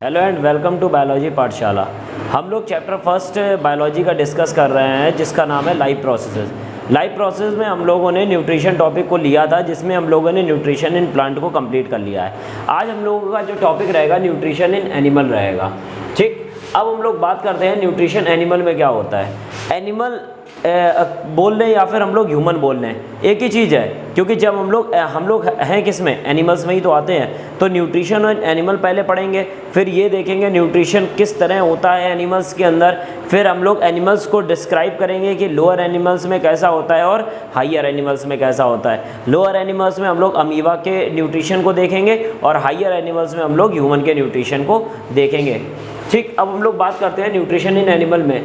Hello and welcome to biology Pathshala. हम लोग chapter first biology का डिस्कस कर रहे हैं जिसका नाम है लाइफ प्रोसेसेस। लाइफ प्रोसेस में हम लोगों ने न्यूट्रिशन टॉपिक को लिया था, जिसमें हम लोगों ने न्यूट्रिशन इन प्लांट को कंप्लीट कर लिया है। आज हम लोगों का जो टॉपिक रहेगा न्यूट्रिशन इन एनिमल रहेगा। ठीक, अब हम लोग बात करते हैं न्यूट्रिशन एनिमल में क्या होता है। एनिमल बोल रहे हैं या फिर हम लोग ह्यूमन बोल रहे हैं, एक ही चीज़ है, क्योंकि जब हम लोग हैं किस में, एनिमल्स में ही तो आते हैं। तो न्यूट्रिशन और एनिमल पहले पढ़ेंगे, फिर ये देखेंगे न्यूट्रिशन किस तरह होता है एनिमल्स के अंदर। फिर हम लोग एनिमल्स को डिस्क्राइब करेंगे कि लोअर एनिमल्स में कैसा होता है और हाइयर एनिमल्स में कैसा होता है। लोअर एनिमल्स में हम लोग अमीबा के न्यूट्रिशन को देखेंगे और हाइयर एनिमल्स में हम लोग ह्यूमन के न्यूट्रिशन को देखेंगे। ठीक, अब हम लोग बात करते हैं न्यूट्रिशन इन एनिमल में।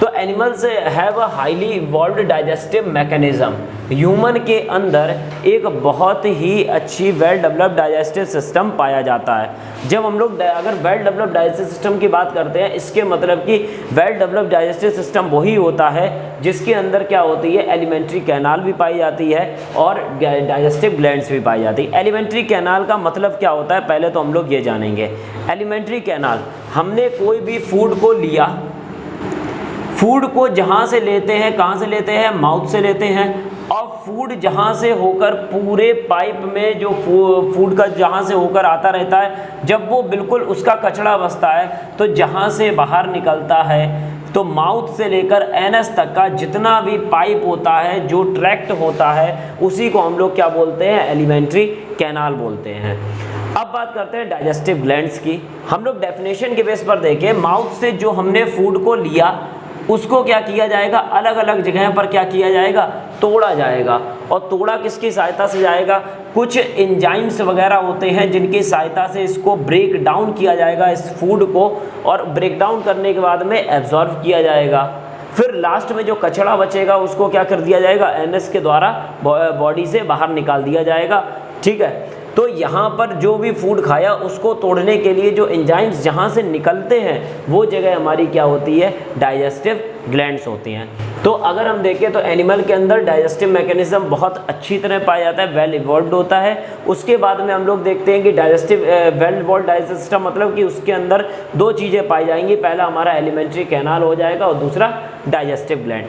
तो animals have a highly evolved digestive mechanism. Human के अंदर एक बहुत ही अच्छी वेल डेवलप्ड डाइजेस्टिव सिस्टम पाया जाता है। जब हम लोग अगर वेल डेवलप्ड डाइजेस्टिव सिस्टम की बात करते हैं, इसके मतलब कि वेल डेवलप्ड डाइजेस्टिव सिस्टम वही होता है जिसके अंदर क्या होती है, एलिमेंट्री कैनाल भी पाई जाती है और डाइजेस्टिव ग्लैंड्स भी पाई जाती है। एलिमेंट्री कैनाल का मतलब क्या होता है, पहले तो हम लोग ये जानेंगे। एलिमेंट्री कैनाल, हमने कोई भी फूड को लिया, फूड को जहाँ से लेते हैं, कहाँ से लेते हैं, माउथ से लेते हैं, और फूड जहाँ से होकर पूरे पाइप में जो फूड का जहाँ से होकर आता रहता है, जब वो बिल्कुल उसका कचरा बचता है तो जहाँ से बाहर निकलता है, तो माउथ से लेकर एनस तक का जितना भी पाइप होता है, जो ट्रैक्ट होता है, उसी को हम लोग क्या बोलते हैं, एलिमेंट्री कैनाल बोलते हैं। अब बात करते हैं डाइजेस्टिव ग्लैंड्स की। हम लोग डेफिनेशन के बेस पर देखें, माउथ से जो हमने फूड को लिया उसको क्या किया जाएगा, अलग अलग जगह पर क्या किया जाएगा, तोड़ा जाएगा। और तोड़ा किसकी सहायता से जाएगा, कुछ एंजाइम्स वगैरह होते हैं जिनकी सहायता से इसको ब्रेक डाउन किया जाएगा, इस फूड को, और ब्रेक डाउन करने के बाद में एब्जॉर्ब किया जाएगा। फिर लास्ट में जो कचरा बचेगा उसको क्या कर दिया जाएगा, एनएस के द्वारा बॉडी से बाहर निकाल दिया जाएगा। ठीक है, तो यहाँ पर जो भी फूड खाया उसको तोड़ने के लिए जो एंजाइम्स जहाँ से निकलते हैं वो जगह हमारी क्या होती है, डाइजेस्टिव ग्लैंड्स होती हैं। तो अगर हम देखें तो एनिमल के अंदर डाइजेस्टिव मैकेनिज्म बहुत अच्छी तरह पाया जाता है, वेल इवॉल्व्ड होता है। उसके बाद में हम लोग देखते हैं कि digestive well evolved digestive system मतलब कि उसके अंदर दो चीज़ें पाई जाएंगी, पहला हमारा एलिमेंट्री कैनाल हो जाएगा और दूसरा डाइजेस्टिव ग्लैंड।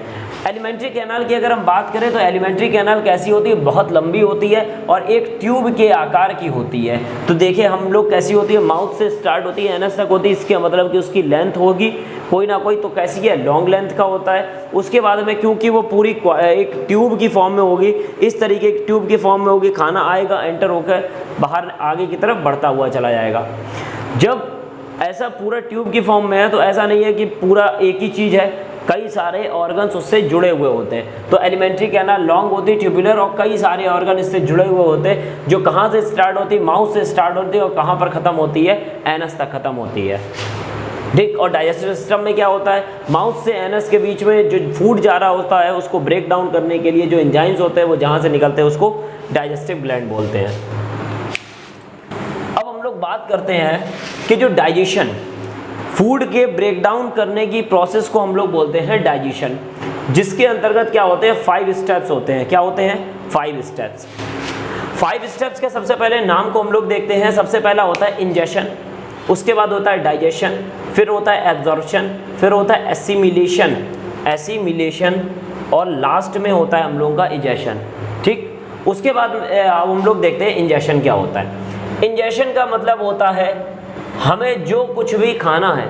एलिमेंट्री कैनाल की अगर हम बात करें तो एलिमेंट्री कैनाल कैसी होती है, बहुत लंबी होती है और एक ट्यूब के आकार की होती है। तो देखिए हम लोग कैसी होती है, माउथ से स्टार्ट होती है, एनएस तक होती है, इसके मतलब कि उसकी लेंथ होगी कोई ना कोई, तो कैसी है, लॉन्ग लेंथ का होता है। उसके बाद में क्योंकि वो पूरी एक ट्यूब की फॉर्म में होगी, इस तरीके की ट्यूब की फॉर्म में होगी, खाना आएगा, एंटर होकर बाहर आगे की तरफ बढ़ता हुआ चला जाएगा। जब ऐसा पूरा ट्यूब की फॉर्म में है तो ऐसा नहीं है कि पूरा एक ही चीज़ है, कई सारे ऑर्गन्स उससे जुड़े हुए होते हैं। तो एलिमेंट्री कैनाल लॉन्ग होती है, ट्यूबुलर, और कई सारे ऑर्गन इससे जुड़े हुए होते हैं, जो कहाँ से स्टार्ट होती है, माउथ से स्टार्ट होती है और कहाँ पर ख़त्म होती है, एनस तक ख़त्म होती है। ठीक, और डाइजेस्टिव सिस्टम में क्या होता है, माउथ से एनस के बीच में जो फूड जा रहा होता है उसको ब्रेक डाउन करने के लिए जो एंजाइम्स होते हैं वो जहाँ से निकलते हैं उसको डाइजेस्टिव ग्लैंड बोलते हैं। अब हम लोग बात करते हैं कि जो डाइजेशन, फूड के ब्रेक डाउन करने की प्रोसेस को हम लोग बोलते हैं डाइजेशन, जिसके अंतर्गत क्या होते हैं, 5 स्टेप्स होते हैं। क्या होते हैं, 5 स्टेप्स। 5 स्टेप्स के सबसे पहले नाम को हम लोग देखते हैं। सबसे पहला होता है इंजेशन, उसके बाद होता है डाइजेशन, फिर होता है एब्जॉर्प्शन, फिर होता है एसिमिलेशन, और लास्ट में होता है हम लोगों का इजेशन। ठीक, उसके बाद अब हम लोग देखते हैं इंजेशन क्या होता है। इंजेशन का मतलब होता है हमें जो कुछ भी खाना है,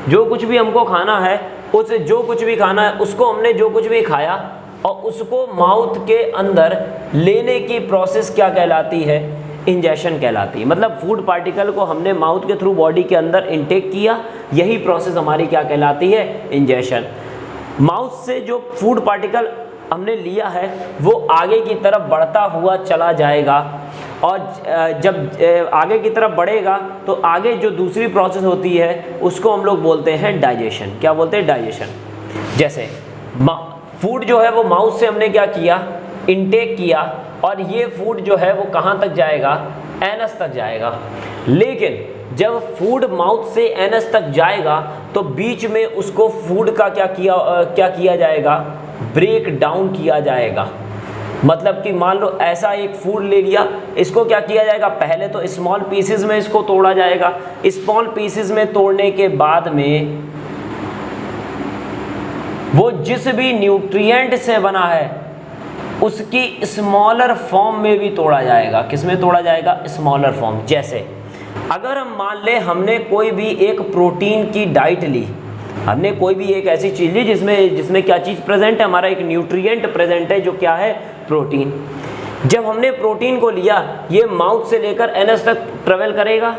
जो कुछ भी हमको खाना है, उसे जो कुछ भी खाना है उसको हमने जो कुछ भी खाया और उसको माउथ के अंदर लेने की प्रोसेस क्या कहलाती है, इंजेशन कहलाती है। मतलब फूड पार्टिकल को हमने माउथ के थ्रू बॉडी के अंदर इनटेक किया, यही प्रोसेस हमारी क्या कहलाती है, इंजेशन। माउथ से जो फूड पार्टिकल हमने लिया है वो आगे की तरफ बढ़ता हुआ चला जाएगा, और जब आगे की तरफ बढ़ेगा तो आगे जो दूसरी प्रोसेस होती है उसको हम लोग बोलते हैं डाइजेशन। क्या बोलते हैं, डाइजेशन। जैसे फूड जो है वो माउथ से हमने क्या किया, इनटेक किया, और ये फूड जो है वो कहाँ तक जाएगा, एनस तक जाएगा। लेकिन जब फूड माउथ से एनस तक जाएगा तो बीच में उसको फूड का क्या किया जाएगा, ब्रेक डाउन किया जाएगा। मतलब कि मान लो ऐसा एक फूड ले लिया इसको क्या किया जाएगा, पहले तो स्मॉल पीसेस में इसको तोड़ा जाएगा। स्मॉल पीसेस में तोड़ने के बाद में वो जिस भी न्यूट्रिएंट से बना है उसकी स्मॉलर फॉर्म में भी तोड़ा जाएगा। किस में तोड़ा जाएगा, स्मॉलर फॉर्म। जैसे अगर हम मान ले हमने कोई भी एक प्रोटीन की डाइट ली, हमने कोई भी एक ऐसी चीज़ ली जिसमें क्या चीज़ प्रेजेंट है, हमारा एक न्यूट्रिएंट प्रेजेंट है जो क्या है, प्रोटीन। जब हमने प्रोटीन को लिया, ये माउथ से लेकर एनस तक ट्रेवल करेगा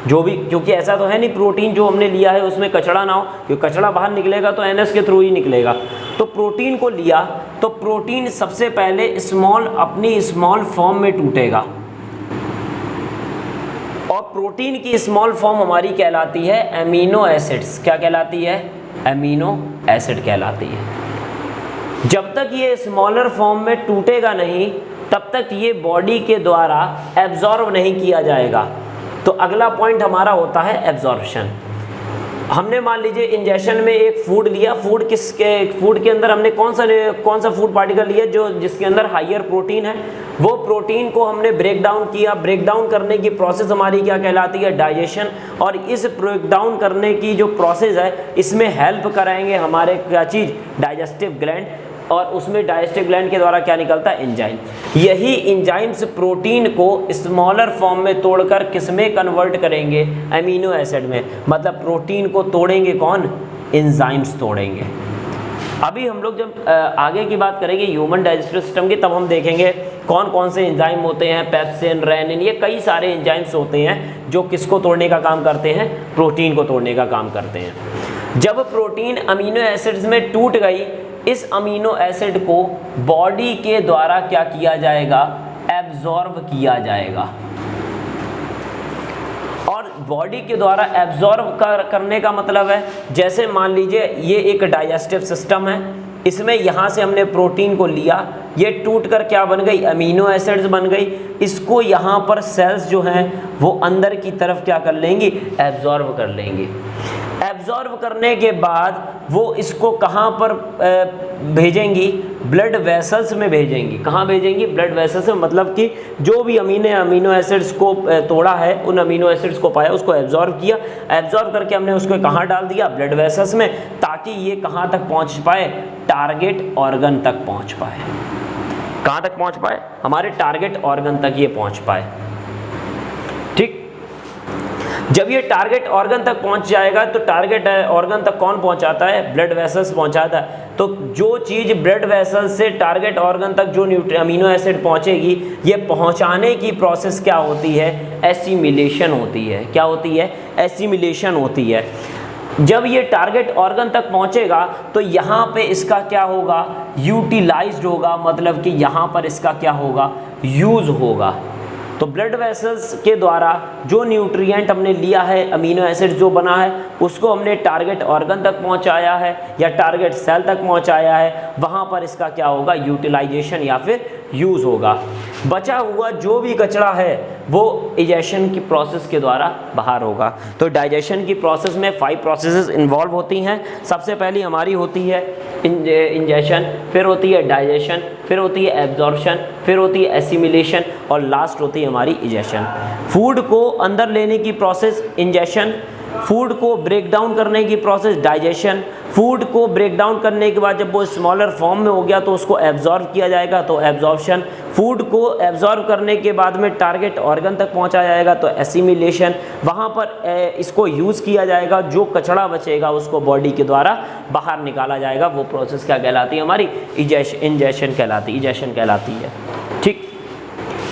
जो भी, क्योंकि ऐसा तो है नहीं प्रोटीन जो हमने लिया है उसमें कचड़ा ना हो, क्योंकि कचड़ा बाहर निकलेगा तो एनएस के थ्रू ही निकलेगा। तो प्रोटीन को लिया तो प्रोटीन सबसे पहले अपनी स्मॉल फॉर्म में टूटेगा, और प्रोटीन की स्मॉल फॉर्म हमारी कहलाती है एमिनो एसिड्स। क्या कहलाती है, एमिनो एसिड कहलाती है। जब तक ये स्मॉलर फॉर्म में टूटेगा नहीं तब तक ये बॉडी के द्वारा एब्जॉर्ब नहीं किया जाएगा। तो अगला पॉइंट हमारा होता है एब्जॉर्प्शन। हमने मान लीजिए इंजेक्शन में एक फूड लिया, फूड के अंदर हमने कौन सा फूड पार्टिकल लिया जिसके अंदर हायर प्रोटीन है, वो प्रोटीन को हमने ब्रेक डाउन किया। ब्रेक डाउन करने की प्रोसेस हमारी क्या कहलाती है, डाइजेशन। और इस ब्रेक डाउन करने की जो प्रोसेस है इसमें हेल्प कराएंगे हमारे क्या चीज़, डाइजेस्टिव ग्लैंड, और उसमें डाइजेस्टिव ग्लैंड के द्वारा क्या निकलता है, एंजाइम। यही एंजाइम्स प्रोटीन को स्मॉलर फॉर्म में तोड़कर किस में कन्वर्ट करेंगे, एमिनो एसिड में। मतलब प्रोटीन को तोड़ेंगे कौन, एंजाइम्स तोड़ेंगे। अभी हम लोग जब आगे की बात करेंगे ह्यूमन डाइजेस्टिव सिस्टम की, तब हम देखेंगे कौन कौन से एंजाइम होते हैं, पेप्सिन, रेनिन, ये कई सारे एंजाइम्स होते हैं जो किसको तोड़ने का काम करते हैं, प्रोटीन को तोड़ने का काम करते हैं। जब प्रोटीन अमीनो एसिड्स में टूट गई, इस अमीनो एसिड को बॉडी के द्वारा क्या किया जाएगा, एब्जॉर्ब किया जाएगा। और बॉडी के द्वारा एब्जॉर्ब करने का मतलब है, जैसे मान लीजिए ये एक डाइजेस्टिव सिस्टम है, इसमें यहाँ से हमने प्रोटीन को लिया, ये टूट कर क्या बन गई, अमीनो एसिड्स बन गई। इसको यहाँ पर सेल्स जो हैं वो अंदर की तरफ क्या कर लेंगी, एब्जॉर्ब कर लेंगी। एब्जॉर्ब करने के बाद वो इसको कहाँ पर भेजेंगी, ब्लड वेसल्स में भेजेंगी। कहाँ भेजेंगी, ब्लड वेसल्स में। मतलब कि जो भी अमीनो एसिड्स को तोड़ा है, उन अमीनो एसिड्स को पाया, उसको एब्जॉर्ब किया, एब्जॉर्ब करके हमने उसको कहाँ डाल दिया, ब्लड वेसल्स में, ताकि ये कहाँ तक पहुँच पाए, टारगेट ऑर्गन तक पहुँच पाए। कहाँ तक पहुँच पाए, हमारे टारगेट ऑर्गन तक ये पहुँच पाए। ठीक, जब ये टारगेट ऑर्गन तक पहुंच जाएगा तो टारगेट ऑर्गन तक कौन पहुंचाता है, ब्लड वेसल्स पहुंचाता है। तो जो चीज़ ब्लड वेसल्स से टारगेट ऑर्गन तक जो अमीनो एसिड पहुंचेगी, ये पहुंचाने की प्रोसेस क्या होती है, एसिमिलेशन होती है। क्या होती है, एसिमिलेशन होती है। जब ये टारगेट ऑर्गन तक पहुंचेगा तो यहाँ पे इसका क्या होगा, यूटिलाइज्ड होगा। मतलब कि यहाँ पर इसका क्या होगा, यूज़ होगा। तो ब्लड वेसल्स के द्वारा जो न्यूट्रिएंट हमने लिया है, अमीनो एसिड जो बना है, उसको हमने टारगेट ऑर्गन तक पहुंचाया है या टारगेट सेल तक पहुंचाया है, वहाँ पर इसका क्या होगा, यूटिलाइजेशन या फिर यूज़ होगा। बचा हुआ जो भी कचरा है वो डाइजेशन की प्रोसेस के द्वारा बाहर होगा। तो डाइजेशन की प्रोसेस में 5 प्रोसेसेस इन्वॉल्व होती हैं। सबसे पहली हमारी होती है इंजेशन, फिर होती है डाइजेशन, फिर होती है एब्जॉर्प्शन, फिर होती है एसिमिलेशन, और लास्ट होती है हमारी इजेशन। फूड को अंदर लेने की प्रोसेस इंजेशन, फूड को ब्रेक डाउन करने की प्रोसेस डाइजेशन, फूड को ब्रेक डाउन करने के बाद जब वो स्मॉलर फॉर्म में हो गया तो उसको एब्जॉर्ब किया जाएगा, तो एब्जॉर्प्शन। फूड को एब्जॉर्ब करने के बाद में टारगेट ऑर्गन तक पहुंचा जाएगा, तो एसिमिलेशन। वहाँ पर इसको यूज़ किया जाएगा, जो कचरा बचेगा उसको बॉडी के द्वारा बाहर निकाला जाएगा। वो प्रोसेस क्या कहलाती है, हमारी इंजेशन कहलाती है। ठीक,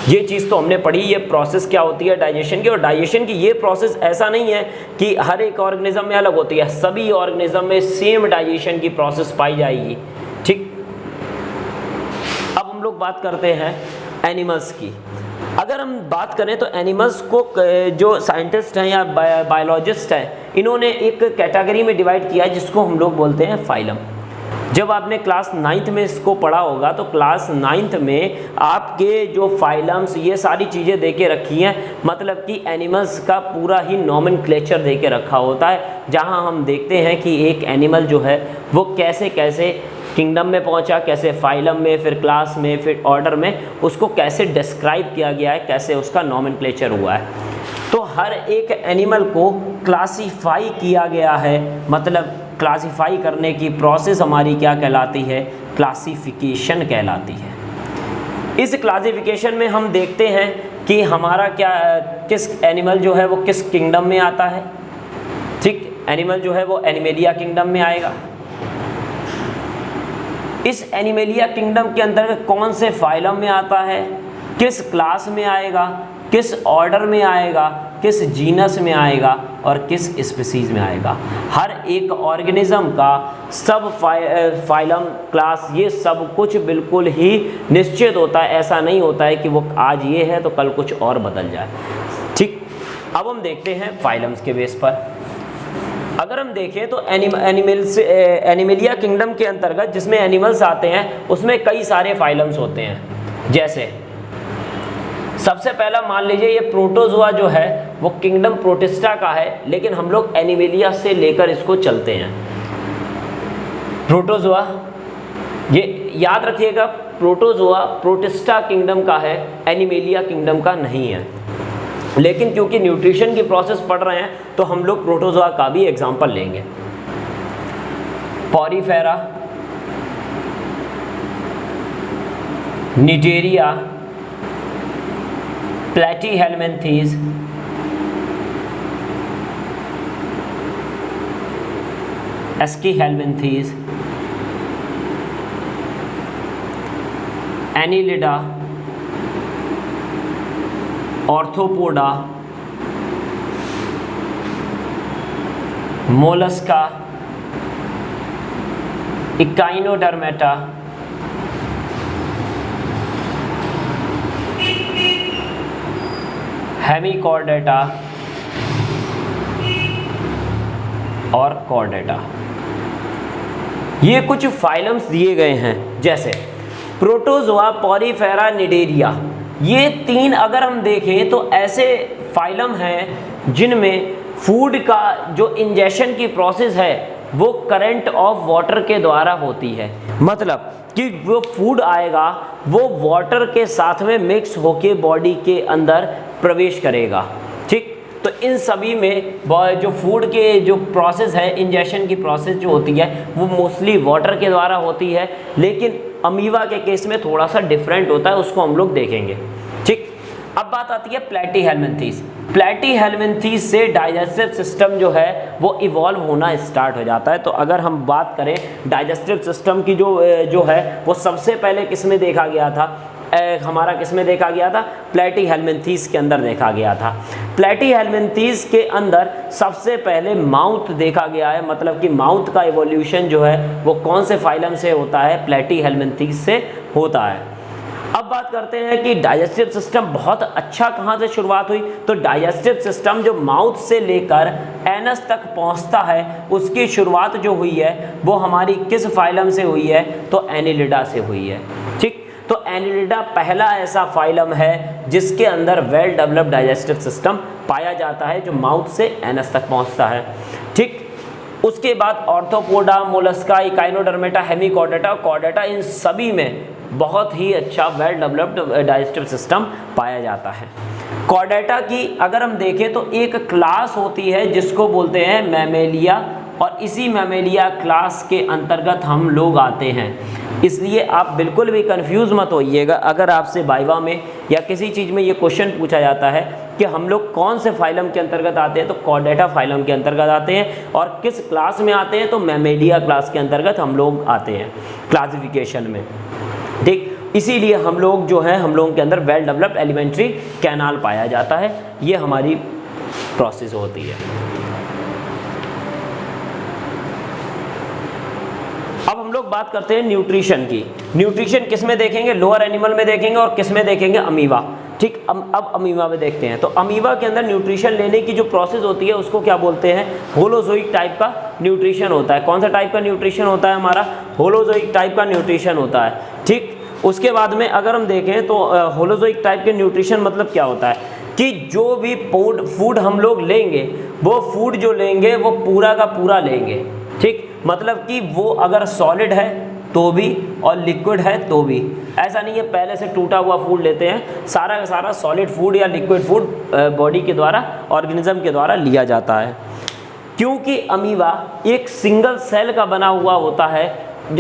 ये चीज़ तो हमने पढ़ी, ये प्रोसेस क्या होती है डाइजेशन की। और डाइजेशन की ये प्रोसेस ऐसा नहीं है कि हर एक ऑर्गेनिज्म में अलग होती है, सभी ऑर्गेनिज्म में सेम डाइजेशन की प्रोसेस पाई जाएगी। ठीक, अब हम लोग बात करते हैं एनिमल्स की। अगर हम बात करें तो एनिमल्स को जो साइंटिस्ट हैं या बायोलॉजिस्ट हैं, इन्होंने एक कैटेगरी में डिवाइड किया है जिसको हम लोग बोलते हैं फाइलम। जब आपने क्लास 9th में इसको पढ़ा होगा तो क्लास 9th में आपके जो फाइलम्स, ये सारी चीज़ें दे के रखी हैं। मतलब कि एनिमल्स का पूरा ही नॉमेनक्लेचर दे के रखा होता है, जहां हम देखते हैं कि एक एनिमल जो है वो कैसे कैसे किंगडम में पहुंचा, कैसे फाइलम में, फिर क्लास में, फिर ऑर्डर में, उसको कैसे डिस्क्राइब किया गया है, कैसे उसका नॉमेनक्लेचर हुआ है। तो हर एक एनिमल को क्लासीफाई किया गया है, मतलब क्लासीफाई करने की प्रोसेस हमारी क्या कहलाती है, क्लासिफिकेशन कहलाती है। इस क्लासिफिकेशन में हम देखते हैं कि हमारा क्या, किस एनिमल जो है वो किस किंगडम में आता है। ठीक, एनिमल जो है वो एनिमेलिया किंगडम में आएगा। इस एनिमेलिया किंगडम के अंतर्गत कौन से फाइलम में आता है, किस क्लास में आएगा, किस ऑर्डर में आएगा, किस जीनस में आएगा और किस स्पीसीज में आएगा। हर एक ऑर्गेनिज्म का सब फाइलम, क्लास, ये सब कुछ बिल्कुल ही निश्चित होता है। ऐसा नहीं होता है कि वो आज ये है तो कल कुछ और बदल जाए। ठीक, अब हम देखते हैं फाइलम्स के बेस पर। अगर हम देखें तो एनिमेलिया किंगडम के अंतर्गत जिसमें एनिमल्स आते हैं उसमें कई सारे फाइलम्स होते हैं। जैसे सबसे पहला मान लीजिए ये प्रोटोजोआ जो है वो किंगडम प्रोटिस्टा का है, लेकिन हम लोग एनिमेलिया से लेकर इसको चलते हैं। प्रोटोजोआ, ये याद रखिएगा, प्रोटोजोआ प्रोटिस्टा किंगडम का है, एनिमेलिया किंगडम का नहीं है। लेकिन क्योंकि न्यूट्रिशन की प्रोसेस पढ़ रहे हैं तो हम लोग प्रोटोजोआ का भी एग्जाम्पल लेंगे। Porifera, Cnidaria, Platyhelminthes, Aschelminthes, Annelida, Arthropoda, Mollusca, Echinodermata, Hemichordata और कॉर्डेटा। ये कुछ फाइलम्स दिए गए हैं। जैसे प्रोटोजोआ, पॉरीफेरा, निडेरिया, ये तीन अगर हम देखें तो ऐसे फाइलम हैं जिनमें फूड का जो इंजेक्शन की प्रोसेस है वो करंट ऑफ वाटर के द्वारा होती है। मतलब कि वो फूड आएगा वो वाटर के साथ में मिक्स होके बॉडी के अंदर प्रवेश करेगा। ठीक, तो इन सभी में जो फूड के जो प्रोसेस है, इंजेक्शन की प्रोसेस जो होती है वो मोस्टली वाटर के द्वारा होती है। लेकिन अमीबा के केस में थोड़ा सा डिफरेंट होता है, उसको हम लोग देखेंगे। ठीक, अब बात आती है प्लेटीहेलमिन्थीज। प्लेटीहेलमिन्थीज से डाइजेस्टिव सिस्टम जो है वो इवॉल्व होना स्टार्ट हो जाता है। तो अगर हम बात करें डाइजेस्टिव सिस्टम की जो है वो सबसे पहले किस में देखा गया था, हमारा किस में देखा गया था, प्लेटीहेलमिन्थीज के अंदर देखा गया था। प्लेटीहेलमिन्थीज के अंदर सबसे पहले माउथ देखा गया है। मतलब कि माउथ का इवोल्यूशन जो है वो कौन से फाइलम से होता है, प्लेटीहेलमिन्थीज से होता है। अब बात करते हैं कि डाइजेस्टिव सिस्टम बहुत अच्छा कहाँ से शुरुआत हुई। तो डाइजेस्टिव सिस्टम जो माउथ से लेकर एनस तक पहुँचता है उसकी शुरुआत जो हुई है वो हमारी किस फाइलम से हुई है, तो एनीलिडा से हुई है। ठीक, तो एनीलिडा पहला ऐसा फाइलम है जिसके अंदर वेल डेवलप्ड डाइजेस्टिव सिस्टम पाया जाता है जो माउथ से एनस तक पहुँचता है। ठीक, उसके बाद Arthropoda, Mollusca, Echinodermata, Hemichordata, Chordata, इन सभी में बहुत ही अच्छा वेल डेवलप्ड डाइजेस्टिव सिस्टम पाया जाता है। कॉर्डेटा की अगर हम देखें तो एक क्लास होती है जिसको बोलते हैं मैमेलिया, और इसी मैमेलिया क्लास के अंतर्गत हम लोग आते हैं। इसलिए आप बिल्कुल भी कंफ्यूज मत होइएगा अगर आपसे वाइवा में या किसी चीज़ में ये क्वेश्चन पूछा जाता है कि हम लोग कौन से फाइलम के अंतर्गत आते हैं, तो कॉर्डेटा फाइलम के अंतर्गत आते हैं। और किस क्लास में आते हैं, तो मैमेलिया क्लास के अंतर्गत हम लोग आते हैं क्लासिफिकेशन में। ठीक, इसीलिए हम लोग जो है हम लोगों के अंदर वेल डेवलप्ड एलिमेंट्री कैनाल पाया जाता है। ये हमारी प्रोसेस होती है। अब हम लोग बात करते हैं न्यूट्रिशन की। न्यूट्रिशन किस में देखेंगे, लोअर एनिमल में देखेंगे और किस में देखेंगे, अमीबा। ठीक, अब अमीबा में देखते हैं। तो अमीबा के अंदर न्यूट्रिशन लेने की जो प्रोसेस होती है उसको क्या बोलते हैं, होलोजोइक टाइप का न्यूट्रिशन होता है। कौन सा टाइप का न्यूट्रिशन होता है हमारा, होलोजोइक टाइप का न्यूट्रिशन होता है। ठीक, उसके बाद में अगर हम देखें तो होलोजोइक टाइप के न्यूट्रिशन मतलब क्या होता है कि जो भी फूड हम लोग लेंगे वो फूड जो लेंगे वो पूरा का पूरा लेंगे। ठीक, मतलब कि वो अगर सॉलिड है तो भी और लिक्विड है तो भी। ऐसा नहीं है पहले से टूटा हुआ फूड लेते हैं, सारा का सारा सॉलिड फूड या लिक्विड फूड बॉडी के द्वारा, ऑर्गेनिज्म के द्वारा लिया जाता है। क्योंकि अमीबा एक सिंगल सेल का बना हुआ होता है,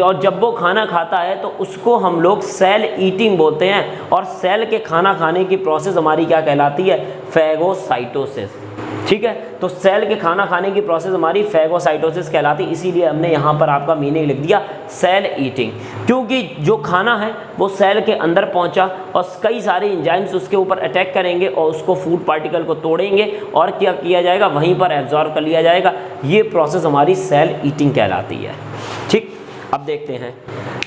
और जब वो खाना खाता है तो उसको हम लोग सेल ईटिंग बोलते हैं, और सेल के खाना खाने की प्रोसेस हमारी क्या कहलाती है, फैगोसाइटोसिस। ठीक है, तो सेल के खाना खाने की प्रोसेस हमारी फैगोसाइटोसिस कहलाती है, इसीलिए हमने यहाँ पर आपका मीनिंग लिख दिया सेल ईटिंग। क्योंकि जो खाना है वो सेल के अंदर पहुँचा और कई सारे एंजाइम्स उसके ऊपर अटैक करेंगे और उसको फूड पार्टिकल को तोड़ेंगे और क्या किया जाएगा, वहीं पर एब्जॉर्ब कर लिया जाएगा। ये प्रोसेस हमारी सेल ईटिंग कहलाती है। ठीक, अब देखते हैं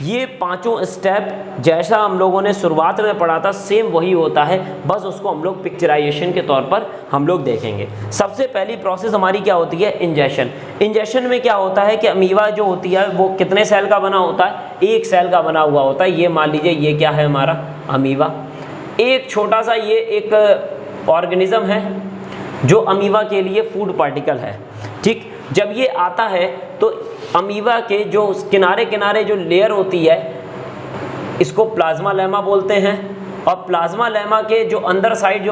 ये पांचों स्टेप जैसा हम लोगों ने शुरुआत में पढ़ा था सेम वही होता है, बस उसको हम लोग पिक्चराइजेशन के तौर पर हम लोग देखेंगे। सबसे पहली प्रोसेस हमारी क्या होती है, इंजेक्शन। इंजेक्शन में क्या होता है कि अमीबा जो होती है वो कितने सेल का बना होता है, एक सेल का बना हुआ होता है। ये मान लीजिए ये क्या है हमारा अमीबा, एक छोटा सा ये एक ऑर्गेनिज्म है जो अमीबा के लिए फूड पार्टिकल है। ठीक, जब ये आता है तो अमीबा के जो किनारे किनारे जो लेयर होती है इसको प्लाज्मा लेमा बोलते हैं, और प्लाज्मा लेमा के जो अंदर साइड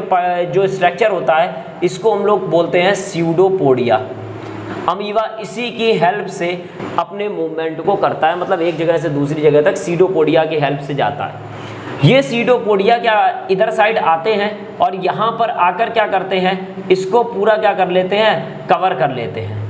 जो स्ट्रक्चर होता है इसको हम लोग बोलते हैं स्यूडोपोडिया। अमीबा इसी की हेल्प से अपने मूवमेंट को करता है, मतलब एक जगह से दूसरी जगह तक स्यूडोपोडिया की हेल्प से जाता है। ये स्यूडोपोडिया क्या इधर साइड आते हैं और यहाँ पर आकर क्या करते हैं, इसको पूरा क्या कर लेते हैं, कवर कर लेते हैं।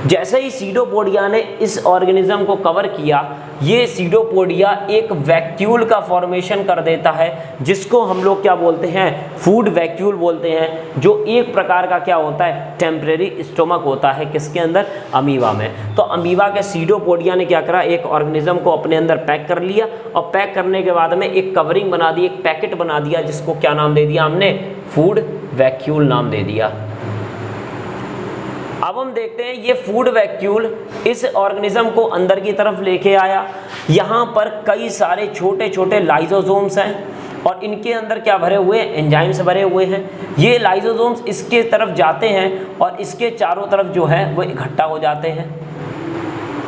जैसे ही स्यूडोपोडिया ने इस ऑर्गेनिज्म को कवर किया, ये स्यूडोपोडिया एक वैक्यूल का फॉर्मेशन कर देता है, जिसको हम लोग क्या बोलते हैं, फूड वैक्यूल बोलते हैं, जो एक प्रकार का क्या होता है, टेम्परेरी स्टोमक होता है, किसके अंदर, अमीबा में। तो अमीबा के स्यूडोपोडिया ने क्या करा, एक ऑर्गेनिज्म को अपने अंदर पैक कर लिया, और पैक करने के बाद में एक कवरिंग बना दी, एक पैकेट बना दिया, जिसको क्या नाम दे दिया हमने, फूड वैक्यूल नाम दे दिया। अब हम देखते हैं ये फूड वैक्यूल इस ऑर्गेनिज्म को अंदर की तरफ लेके आया। यहाँ पर कई सारे छोटे छोटे लाइसोसोम्स हैं और इनके अंदर क्या भरे हुए हैं, एंजाइम्स भरे हुए हैं। ये लाइसोसोम्स इसके तरफ जाते हैं और इसके चारों तरफ जो है वो इकट्ठा हो जाते हैं।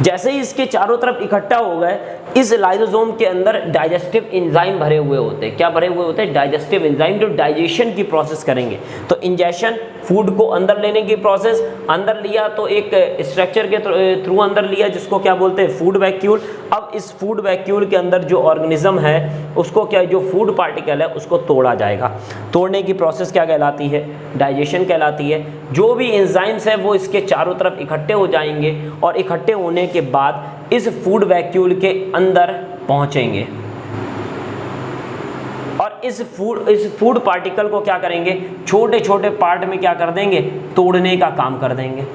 जैसे ही इसके चारों तरफ इकट्ठा हो गए, इस लाइसोसोम के अंदर डाइजेस्टिव एंजाइम भरे हुए होते हैं। क्या भरे हुए होते हैं, डाइजेस्टिव एंजाइम, जो डाइजेशन की प्रोसेस करेंगे। तो इंजेक्शन, फूड को अंदर लेने की प्रोसेस, अंदर लिया तो एक स्ट्रक्चर के थ्रू अंदर लिया, जिसको क्या बोलते हैं, फूड वैक्यूल। अब इस फूड वैक्यूल के अंदर जो ऑर्गेनिज्म है उसको क्या, जो फूड पार्टिकल है उसको तोड़ा जाएगा। तोड़ने की प्रोसेस क्या कहलाती है, डाइजेशन कहलाती है। जो भी एंजाइम्स है वो इसके चारों तरफ इकट्ठे हो जाएंगे और इकट्ठे होने के बाद इस फूड वैक्यूल के अंदर पहुंचेंगे और इस फूड पार्टिकल को क्या करेंगे, छोटे छोटे पार्ट में क्या कर देंगे, तोड़ने का काम कर देंगे।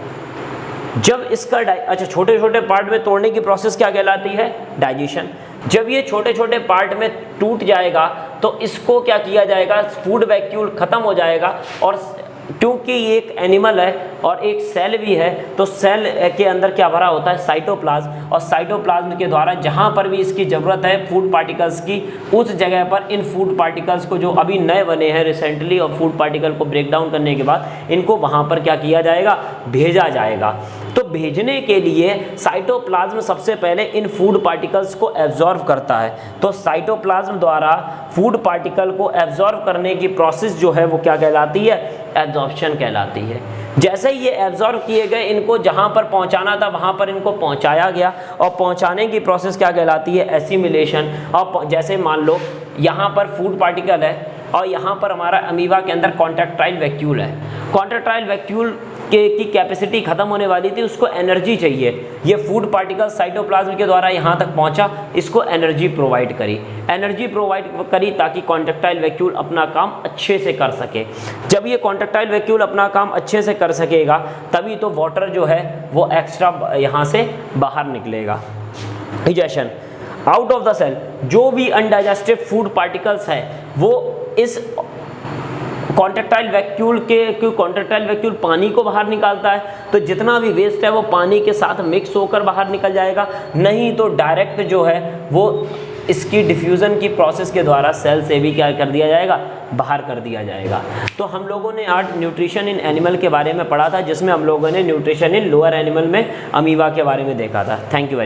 जब इसका छोटे छोटे पार्ट में तोड़ने की प्रोसेस क्या कहलाती है, डाइजेशन। जब ये छोटे छोटे पार्ट में टूट जाएगा तो इसको क्या किया जाएगा, फूड वैक्यूल खत्म हो जाएगा। और क्योंकि ये एक एनिमल है और एक सेल भी है, तो सेल के अंदर क्या भरा होता है, साइटोप्लाज्म। और साइटोप्लाज्म के द्वारा जहाँ पर भी इसकी ज़रूरत है फूड पार्टिकल्स की, उस जगह पर इन फूड पार्टिकल्स को, जो अभी नए बने हैं रिसेंटली, और फूड पार्टिकल को ब्रेक डाउन करने के बाद इनको वहाँ पर क्या किया जाएगा, भेजा जाएगा। तो भेजने के लिए साइटोप्लाज्म सबसे पहले इन फूड पार्टिकल्स को एब्जॉर्व करता है। तो साइटोप्लाज्म द्वारा फूड पार्टिकल को एब्जॉर्व करने की प्रोसेस जो है वो क्या कहलाती है, एब्जॉर्प्शन कहलाती है। जैसे ही ये एब्जॉर्व किए गए, इनको जहाँ पर पहुँचाना था वहाँ पर इनको पहुँचाया गया, और पहुँचाने की प्रोसेस क्या कहलाती है, एसिमिलेशन। और जैसे मान लो यहाँ पर फूड पार्टिकल है और यहाँ पर हमारा अमीबा के अंदर कॉन्ट्रैक्टाइल वैक्यूल है। कॉन्ट्रैक्टाइल वैक्यूल की कैपेसिटी खत्म होने वाली थी, उसको एनर्जी चाहिए। ये फूड पार्टिकल साइटोप्लाज्म के द्वारा यहाँ तक पहुँचा, इसको एनर्जी प्रोवाइड करी ताकि कॉन्ट्रैक्टाइल वैक्यूल अपना काम अच्छे से कर सके। जब ये कॉन्ट्रैक्टाइल वैक्यूल अपना काम अच्छे से कर सकेगा, तभी तो वाटर जो है वो एक्स्ट्रा यहाँ से बाहर निकलेगा। Digestion, out of the cell जो भी अनडाइजेस्टिव फूड पार्टिकल्स है वो इस कॉन्ट्रैक्टाइल वैक्यूल कॉन्ट्रैक्टाइल वैक्यूल पानी को बाहर निकालता है, तो जितना भी वेस्ट है वो पानी के साथ मिक्स होकर बाहर निकल जाएगा। नहीं तो डायरेक्ट जो है वो इसकी डिफ्यूज़न की प्रोसेस के द्वारा सेल से भी क्या कर दिया जाएगा, बाहर कर दिया जाएगा। तो हम लोगों ने आज न्यूट्रिशन इन एनिमल के बारे में पढ़ा था, जिसमें हम लोगों ने न्यूट्रिशन इन लोअर एनिमल में अमीबा के बारे में देखा था। Thank you.